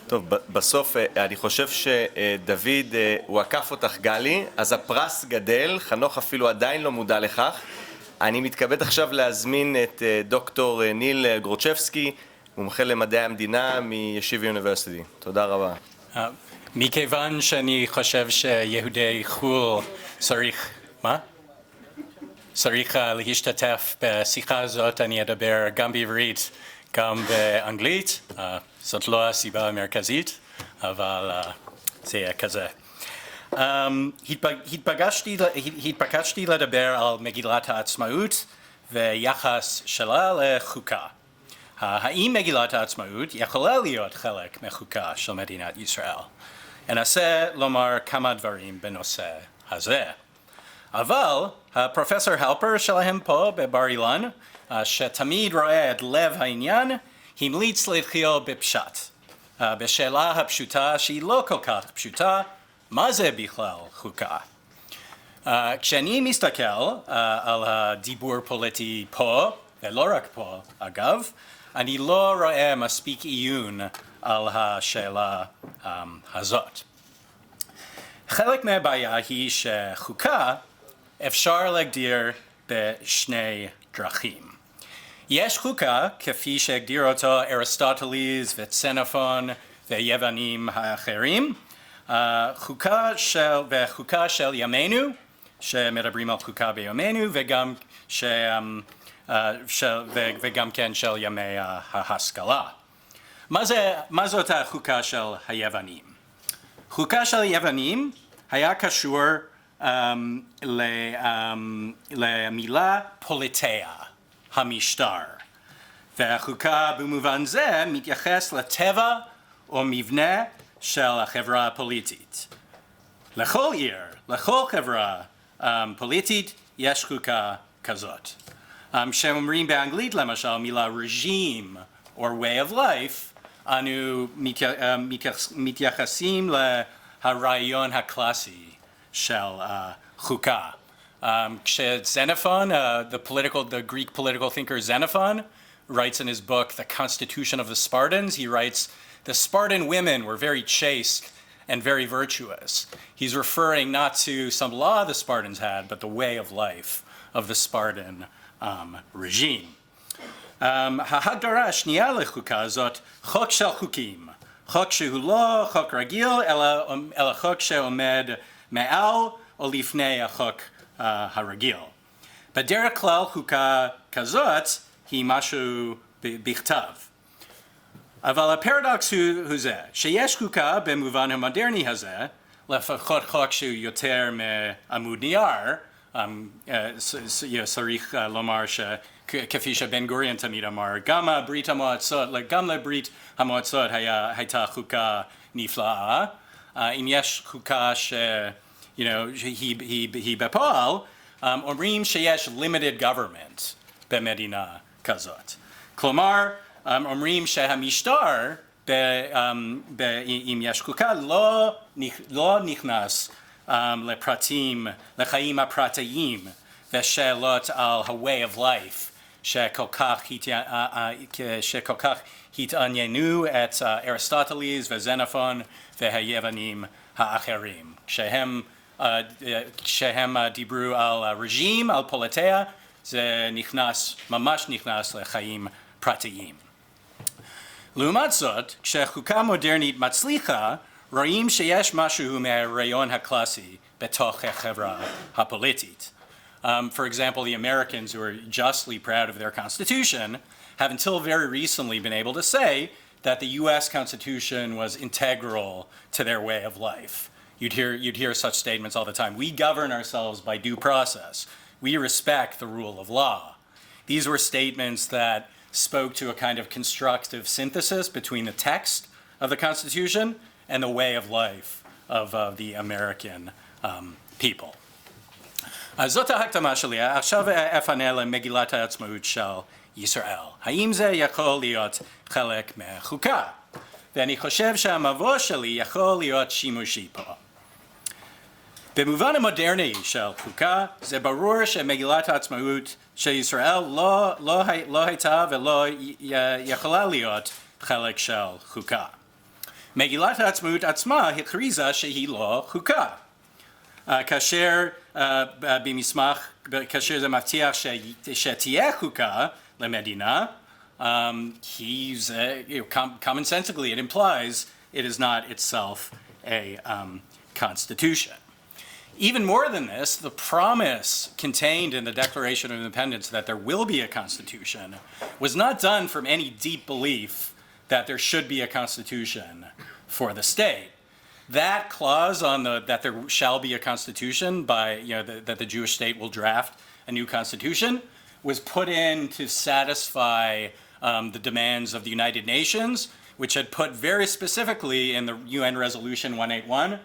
טוב, בסוף אני חושב שדוד, הוא עקף אותך גלי, אז הפרס גדל, חנוך אפילו עדיין לא מודע לכך. אני מתכבד עכשיו להזמין את דוקטור ניל רוגצ'בסקי, מומחה למדעי המדינה מישיבה אוניברסיטי. תודה רבה. מכיוון שאני חושב שיהודי חו"ל צריך להשתתף בשיחה הזאת, אני אדבר גם בעברית, גם באנגלית. זאת לא הסיבה המרכזית, אבל זה יהיה כזה. התבקשתי לדבר על מגילת העצמאות ויחס שלה לחוקה. האם מגילת העצמאות יכולה להיות חלק מחוקה של מדינת ישראל? אנסה לומר כמה דברים בנושא הזה. אבל הפרופסור הלפר שלהם פה בבר אילן, שתמיד רואה את לב העניין, המליץ להתחיל בפשט. בשאלה הפשוטה שהיא לא כל כך פשוטה, מה זה בכלל חוקה? כשאני מסתכל על הדיבור פוליטי פה, ולא רק פה אגב, אני לא רואה מספיק עיון על השאלה הזאת. חלק מהבעיה היא שחוקה אפשר להגדיר בשני דרכים. יש חוקה, כפי שהגדיר אותו אריסטוטלס וצנופון ויוונים האחרים, חוקה של ימינו, שמדברים על חוקה בימינו, וגם כן של ימי ההשכלה. מה זאת החוקה של היוונים? חוקה של היוונים היה קשור למילה פוליטאה, המשטר. והחוקה במובן זה מתייחס לטבע או מבנה של החברה הפוליטית. לכל עיר, לכל חברה פוליטית יש חוקה כזאת. שאומרים באנגלית למשל מילה regime or way of life, אנו מתייחסים לרעיון הקלאסי של חוקה. Xenophon, the Greek political thinker Xenophon, writes in his book, The Constitution of the Spartans, he writes, the Spartan women were very chaste and very virtuous. He's referring not to some law the Spartans had, but the way of life of the Spartan regime. ההגדרה השנייה לחוקה זאת חוק של חוקים. חוק שהוא לא חוק רגיל, אלא חוק שעומד מעל או לפני החוק הרגיל. בדרך כלל חוקה כזאת היא משהו בכתב. אבל הפרדוקס הוא זה, שיש חוקה במובן המודרני הזה, לפחות חוק שהוא יותר מעמוד נייר, צריך לומר שכפי שבן גוריון תמיד אמר, גם ברית המועצות, גם לברית המועצות הייתה חוקה נפלאה. אם יש חוקה שהיא בפועל, אומרים שיש limited government במדינה כזאת. כלומר, אומרים שהמשטר, אם יש חוקה, לא נכנס לפרטים, לחיים הפרטיים ושאלות על ה-way of life שכל כך התעניינו את אריסטוטלס וזנופון והיוונים האחרים. כשהם דיברו על רג'ים, על פוליטאה, זה ממש נכנס לחיים פרטיים. לעומת זאת, כשחוקה מודרנית מצליחה, רואים שיש משהו מהרעיון הקלאסי בתוך החברה הפוליטית. For example, the Americans, who are justly proud of their Constitution, have until very recently been able to say that the U.S. Constitution was integral to their way of life. You'd hear such statements all the time. We govern ourselves by due process. We respect the rule of law. These were statements that spoke to a kind of constructive synthesis between the text of the Constitution and the way of life of the American people. אז זאת ההקדמה שלי. עכשיו אפנה למגילת העצמאות של ישראל. האם זה יכול להיות חלק מהחוקה? ואני חושב שהמבוא שלי יכול להיות שימושי פה. במובן המודרני של חוקה, זה ברור שמגילת העצמאות של ישראל לא הייתה ולא יכולה להיות חלק של חוקה. מגילת העצמאות עצמה הכריזה שהיא לא חוקה. כאשר במסמך, כאשר זה מבטיח שתהיה חוקה למדינה, commonsensically it implies it is not itself a constitution. Even more than this, the promise contained in the Declaration of Independence that there will be a constitution was not done from any deep belief that there should be a constitution for the state. That clause on that there shall be a constitution by, that the Jewish state will draft a new constitution was put in to satisfy the demands of the United Nations, which had put very specifically in the UN Resolution 181,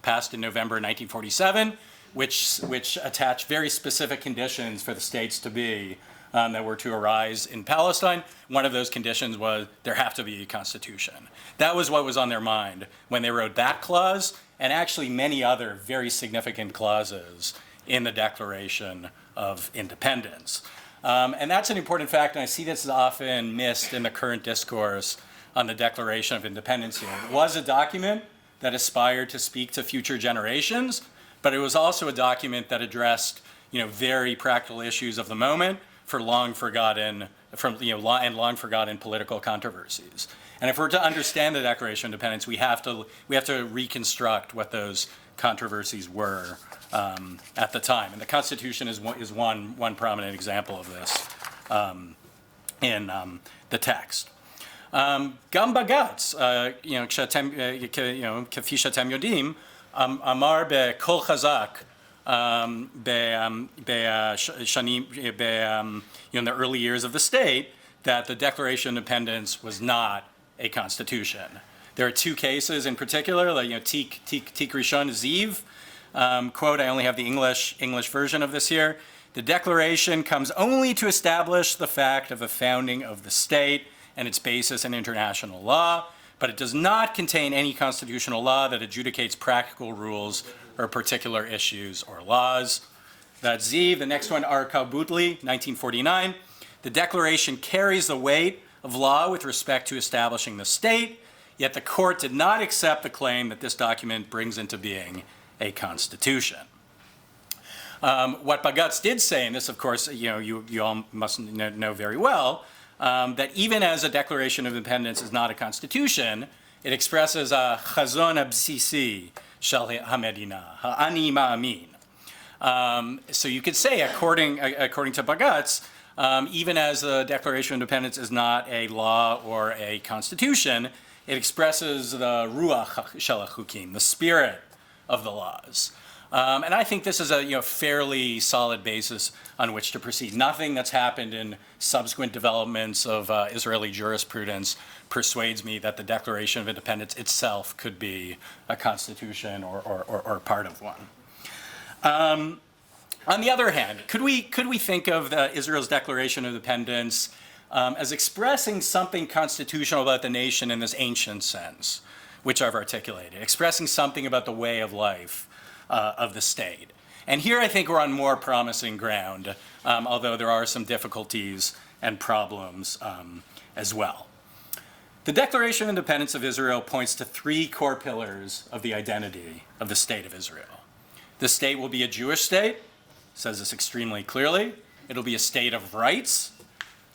passed in November 1947, which attached very specific conditions for the states to be that were to arise in Palestine. One of those conditions was there have to be a constitution. That was what was on their mind when they wrote that clause, and actually many other very significant clauses in the Declaration of Independence. And that's an important fact, and I see this is often missed in the current discourse on the Declaration of Independence here. It was a document that aspired to speak to future generations, but it was also a document that addressed, very practical issues of the moment for long forgotten political controversies. And if we're to understand the Declaration of Independence, we have to reconstruct what those controversies were at the time. And the Constitution is one prominent example of this in the text. גם בג"ץ, כפי שאתם יודעים, אמר בקול חזק in the early years of the state that the Declaration of Independence was not a constitution. There are two cases in particular, Tik Rishon Ziv, quote, I only have the English version of this here. The declaration comes only to establish the fact of the founding of the state and its basis in international law, but it does not contain any constitutional law that adjudicates practical rules or particular issues or laws. That's Ziv. The next one, Arkal Butli, 1949. The declaration carries the weight of law with respect to establishing the state, yet the court did not accept the claim that this document brings into being a constitution. What Bagatz did say, and this of course you all must know very well, that even as a Declaration of Independence is not a constitution, it expresses a chazon absisi shel hamedina, ha'ani ma'amin. So you could say, according to Bagatz, even as the Declaration of Independence is not a law or a constitution, it expresses the ruach shel hachukim, the spirit of the laws. And I think this is a fairly solid basis on which to proceed. Nothing that's happened in subsequent developments of Israeli jurisprudence persuades me that the Declaration of Independence itself could be a constitution or part of one. On the other hand, could we think of Israel's Declaration of Independence as expressing something constitutional about the nation in this ancient sense, which I've articulated, expressing something about the way of life of the state? And here I think we're on more promising ground, although there are some difficulties and problems as well. The Declaration of Independence of Israel points to three core pillars of the identity of the state of Israel. The state will be a Jewish state, says this extremely clearly. It'll be a state of rights,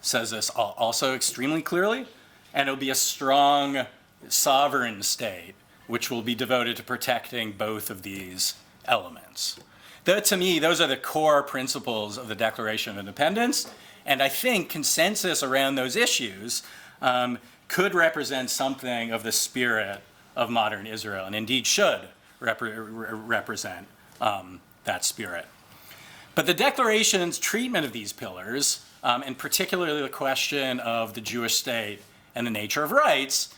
says this also extremely clearly. And it'll be a strong sovereign state, which will be devoted to protecting both of these elements. To me, those are the core principles of the Declaration of Independence, and I think consensus around those issues could represent something of the spirit of modern Israel, and indeed should represent that spirit. But the Declaration's treatment of these pillars, and particularly the question of the Jewish state and the nature of rights,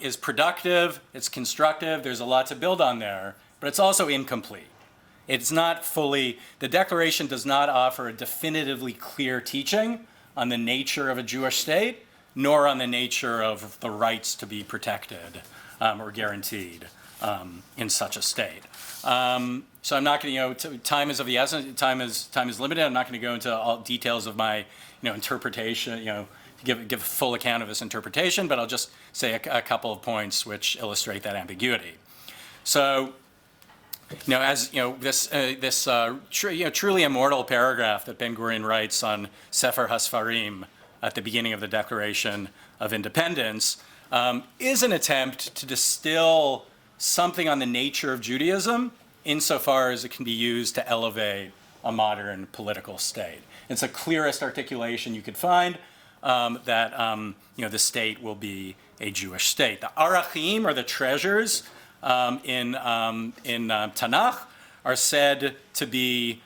is productive, it's constructive, there's a lot to build on there, but it's also incomplete. It's not fully, the Declaration does not offer a definitively clear teaching on the nature of a Jewish state, nor on the nature of the rights to be protected or guaranteed in such a state. So I'm not going to, time is of the essence, time is limited. I'm not going to go into all details of my, interpretation, give a full account of this interpretation, but I'll just say a couple of points which illustrate that ambiguity. So, as this truly immortal paragraph that Ben Gurion writes on Sefer HaSfarim at the beginning of the Declaration of Independence is an attempt to distill something on the nature of Judaism insofar as it can be used to elevate a modern political state. It's the clearest articulation you could find that the state will be a Jewish state. The arachim, or the treasures, in Tanakh are said to be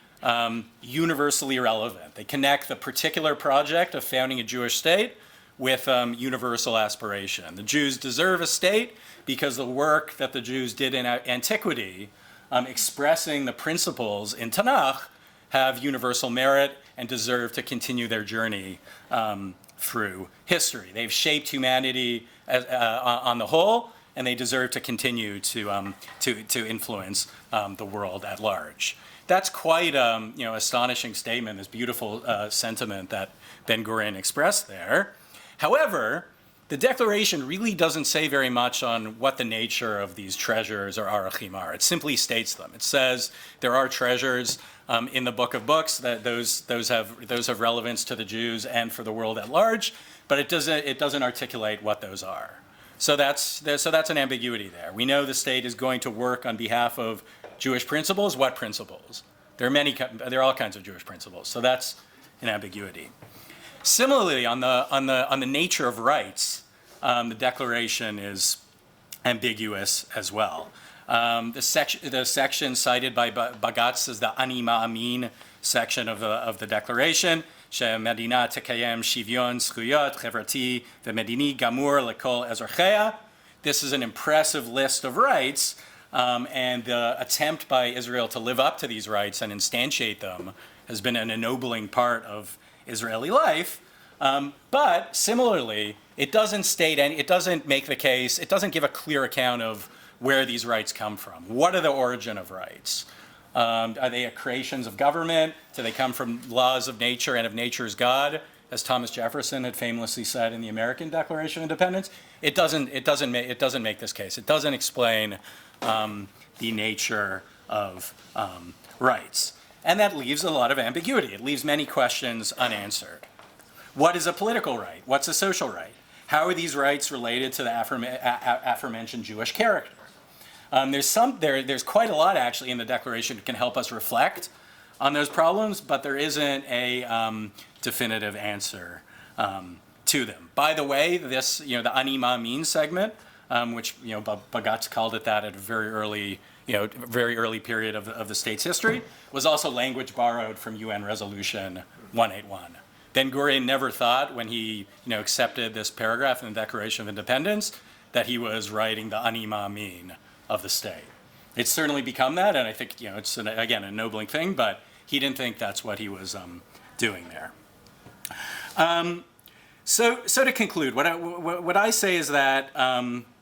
universally relevant. They connect the particular project of founding a Jewish state with universal aspiration. The Jews deserve a state because the work that the Jews did in antiquity, expressing the principles in Tanakh, have universal merit and deserve to continue their journey through history. They've shaped humanity on the whole, and they deserve to continue to influence the world at large. That's quite astonishing statement, this beautiful sentiment that Ben Gurion expressed there. However, the Declaration really doesn't say very much on what the nature of these treasures or arachim are. It simply states them. It says there are treasures in the Book of Books, that those have relevance to the Jews and for the world at large, but it doesn't articulate what those are. So that's an ambiguity there. We know the state is going to work on behalf of Jewish principles. What principles? There are all kinds of Jewish principles. So that's an ambiguity. Similarly, on the nature of rights, the Declaration is ambiguous as well. The section cited by Bagatz is the Ani Ma'amin section of the Declaration. שהמדינה תקיים שוויון זכויות חברתי ומדיני גמור לכל אזרחיה. This is an impressive list of rights, and the attempt by Israel to live up to these rights and instantiate them has been an ennobling part of Israeli life. But similarly, it doesn't make the case, it doesn't give a clear account of where these rights come from. What are the origin of rights? Are they creations of government? Do they come from laws of nature and of nature's God, as Thomas Jefferson had famously said in the American Declaration of Independence? It doesn't make this case. It doesn't explain the nature of rights, and that leaves a lot of ambiguity. It leaves many questions unanswered. What is a political right? What's a social right? How are these rights related to the aforementioned Jewish character? There's quite a lot actually in the Declaration that can help us reflect on those problems, but there isn't a definitive answer to them. By the way, this the Ani Ma'amin segment, which Bagatz called it that at a very early period of the state's history, was also language borrowed from UN Resolution 181. Ben Gurion never thought, when he accepted this paragraph in the Declaration of Independence, that he was writing the Ani Ma'amin of the state. It's certainly become that, and I think it's again an ennobling thing, but he didn't think that's what he was doing there. So to conclude, what I say is that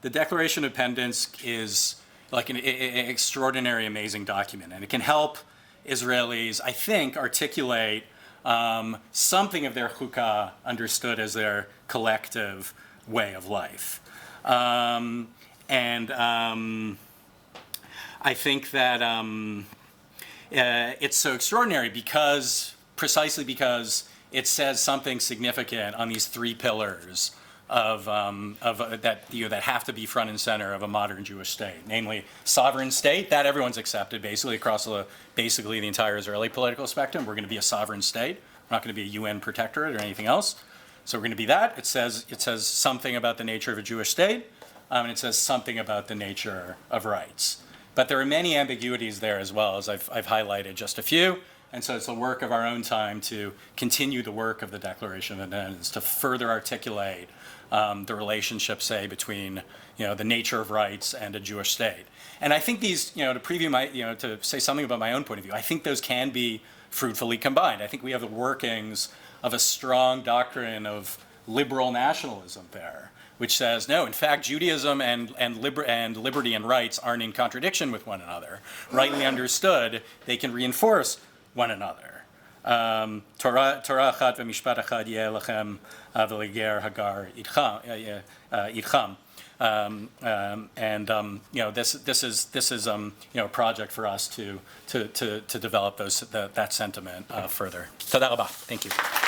the Declaration of Independence is like an extraordinary, amazing document, and it can help Israelis, I think, articulate something of their chukah understood as their collective way of life. And I think that it's so extraordinary precisely because it says something significant on these three pillars of that have to be front and center of a modern Jewish state, namely sovereign state. That everyone's accepted basically across the entire Israeli political spectrum. We're going to be a sovereign state. We're not going to be a UN protectorate or anything else. So we're going to be that. It says something about the nature of a Jewish state. And it says something about the nature of rights. But there are many ambiguities there as well, as I've highlighted just a few. And so it's the work of our own time to continue the work of the Declaration of Independence, to further articulate the relationship, say, between the nature of rights and a Jewish state. And I think these, to preview to say something about my own point of view, I think those can be fruitfully combined. I think we have the workings of a strong doctrine of liberal nationalism there, which says, no, in fact, Judaism and liberty and rights aren't in contradiction with one another. Rightly understood, they can reinforce one another. תורה אחת ומשפט אחד יהיה לכם ולגר הגר איתכם. And this is a project for us to develop that sentiment further. תודה רבה. Thank you.